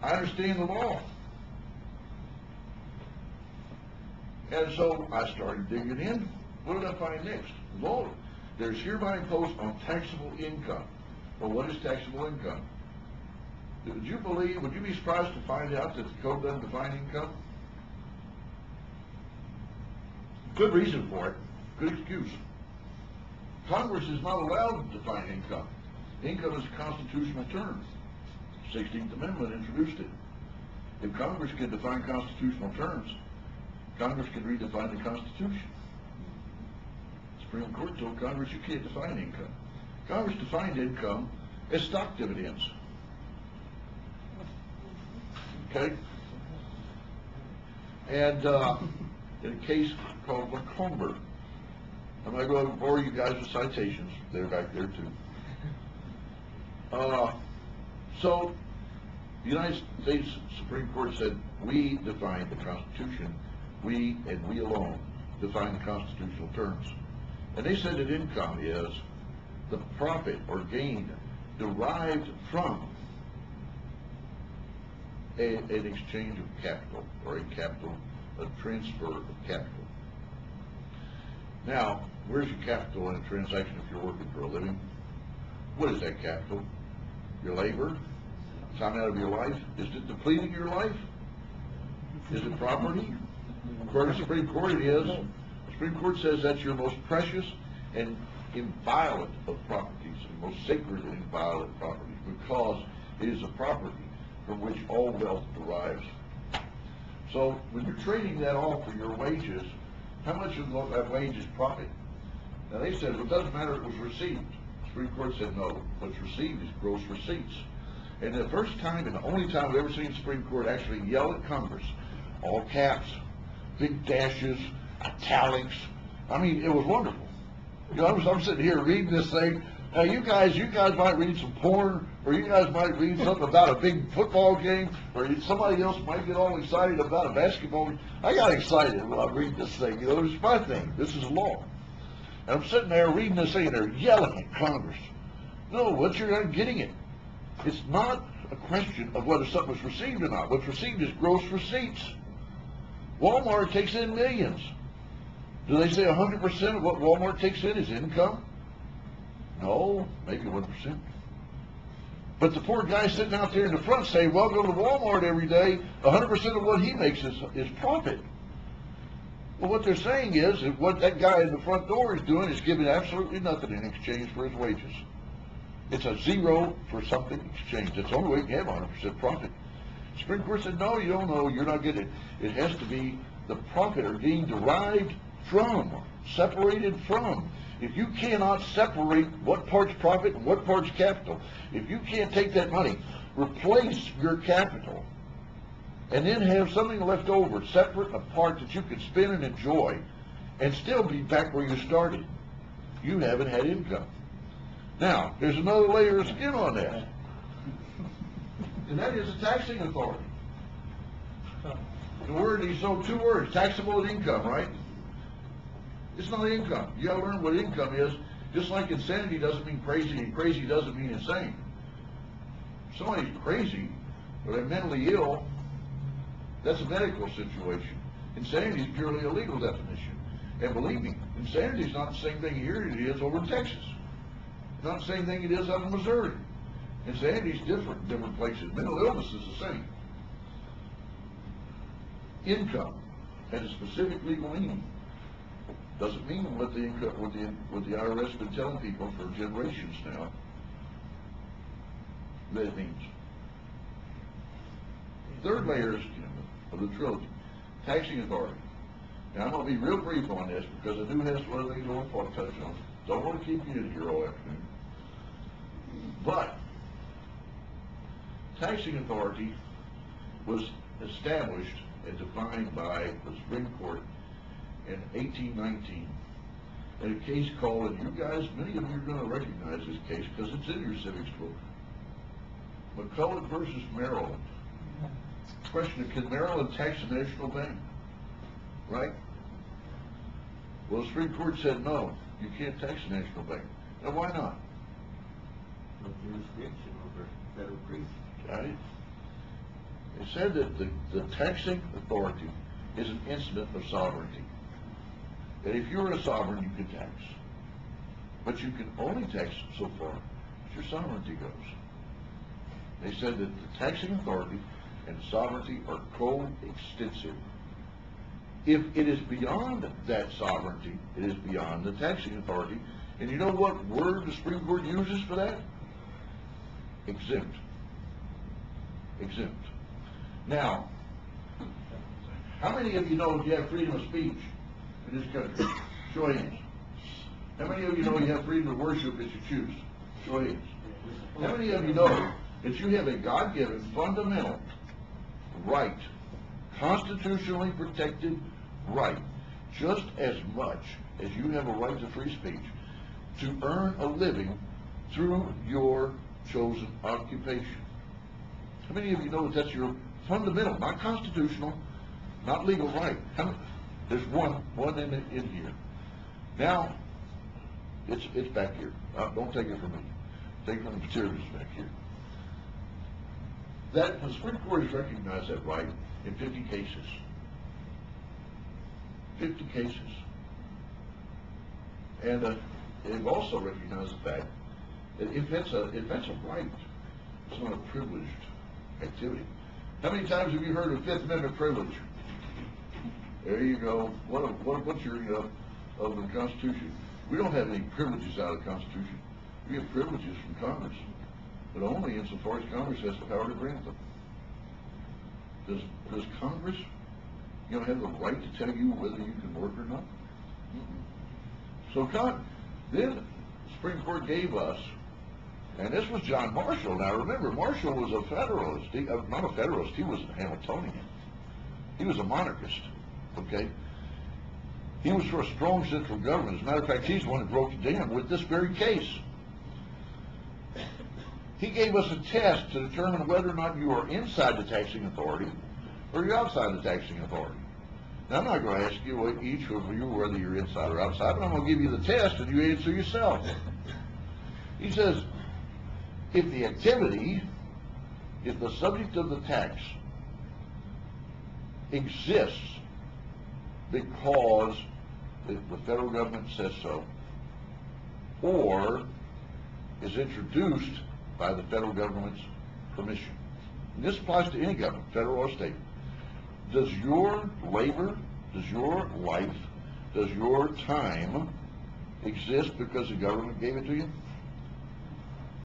I understand the law. And so I started digging in. What did I find next? Lord, there's hereby imposed on taxable income. Well, what is taxable income? Would you be surprised to find out that the code doesn't define income? Good reason for it. Good excuse. Congress is not allowed to define income. Income is a constitutional term. 16th Amendment introduced it. If Congress can define constitutional terms, Congress can redefine the Constitution. Supreme Court told Congress you can't define income. Congress defined income as stock dividends. Okay? And in a case called Macomber, I'm not going to bore you guys with citations. They're back there too. So the United States Supreme Court said, we define the Constitution. We, and we alone, define the constitutional terms. And they said that income is the profit or gain derived from an exchange of capital, or a transfer of capital. Now, where's your capital in a transaction if you're working for a living? What is that capital? Your labor? Time out of your life? Is it depleting your life? Is it property? According to the Supreme Court, it is. The Supreme Court says that's your most precious and inviolate of properties, the most sacred and inviolate property, because it is a property from which all wealth derives. So when you're trading that off for your wages, how much of that wage is profit? Now they said, well, it doesn't matter if it was received. The Supreme Court said, no, what's received is gross receipts. And the first time and the only time I've ever seen the Supreme Court actually yell at Congress, all caps, big dashes, italics. I mean, it was wonderful. You know, I'm sitting here reading this thing. Now you guys might read some porn, or you guys might read something about a big football game, or somebody else might get all excited about a basketball game. I got excited when I read this thing. You know, it's my thing. This is law. And I'm sitting there reading this thing, and they're yelling at Congress. No, what you're not getting it. It's not a question of whether something was received or not. What's received is gross receipts. Walmart takes in millions. Do they say 100% of what Walmart takes in is income? No, maybe 1%. But the poor guy sitting out there in the front saying, well, go to Walmart every day, 100% of what he makes is profit. Well, what they're saying is that what that guy in the front door is doing is giving absolutely nothing in exchange for his wages. It's a zero for something exchange. That's the only way you can have 100% profit. The Supreme Court said, no, you don't know, you're not getting it. It has to be the profit or gain derived from, separated from. If you cannot separate what part's profit and what part's capital, if you can't take that money, replace your capital, and then have something left over, separate, apart, that you can spend and enjoy, and still be back where you started, you haven't had income. Now, there's another layer of skin on that, and that is the taxing authority. The word is so two words, taxable and income, right? It's not income. You gotta learn what income is. Just like insanity doesn't mean crazy, and crazy doesn't mean insane. If somebody's crazy or they're mentally ill, that's a medical situation. Insanity is purely a legal definition. And believe me, insanity is not the same thing here as it is over in Texas. It's not the same thing it is out in Missouri. Insanity is different in different places. Mental illness is the same. Income has a specific legal meaning. Doesn't mean what the IRS has been telling people for generations now that it means. Third layer of the trilogy, taxing authority. Now I'm going to be real brief on this because I do have some other things I want to touch on. Don't want to keep you in here all afternoon. But taxing authority was established and defined by the Supreme Court in 1819 in a case called, and you guys, many of you are going to recognize this case because it's in your civics book, McCulloch versus Maryland. Question, can Maryland tax a national bank? Right? Well, the Supreme Court said no, you can't tax a national bank. Now why not? No jurisdiction over federal creatures. Right? said that the taxing authority is an instrument of sovereignty. And if you're a sovereign, you can tax. But you can only tax so far as your sovereignty goes. They said that the taxing authority and sovereignty are coextensive. If it is beyond that sovereignty, it is beyond the taxing authority. And you know what word the Supreme Court uses for that? Exempt. Exempt. Now, how many of you know you have freedom of speech in this country? Show of hands. How many of you know you have freedom of worship if you choose? Show of hands. How many of you know that you have a God-given fundamental right, constitutionally protected right, just as much as you have a right to free speech, to earn a living through your chosen occupation? How many of you know that that's your fundamental, not constitutional, not legal right? There's one in here. Now, it's back here. Don't take it from me. Take it from the materials back here. That the Supreme Court has recognized that right in 50 cases. 50 cases. And they've also recognized the fact that if that's a right, it's not a privileged activity. How many times have you heard of Fifth Amendment privilege? There you go. What a butchering of the Constitution. We don't have any privileges out of the Constitution. We have privileges from Congress, but only insofar as Congress has the power to grant them. Does Congress, have the right to tell you whether you can work or not? So then the Supreme Court gave us, and this was John Marshall. Now remember, Marshall was a Federalist. Not a Federalist, he was a Hamiltonian. He was a monarchist, okay? He was for a strong central government. As a matter of fact, he's the one that broke the dam with this very case. He gave us a test to determine whether or not you are inside the taxing authority or you're outside the taxing authority. Now, I'm not going to ask you, each of you, whether you're inside or outside, but I'm going to give you the test and you answer yourself. He says, if the activity, if the subject of the tax exists because the federal government says so, or is introduced by the federal government's permission. And this applies to any government, federal or state. Does your labor, does your life, does your time exist because the government gave it to you?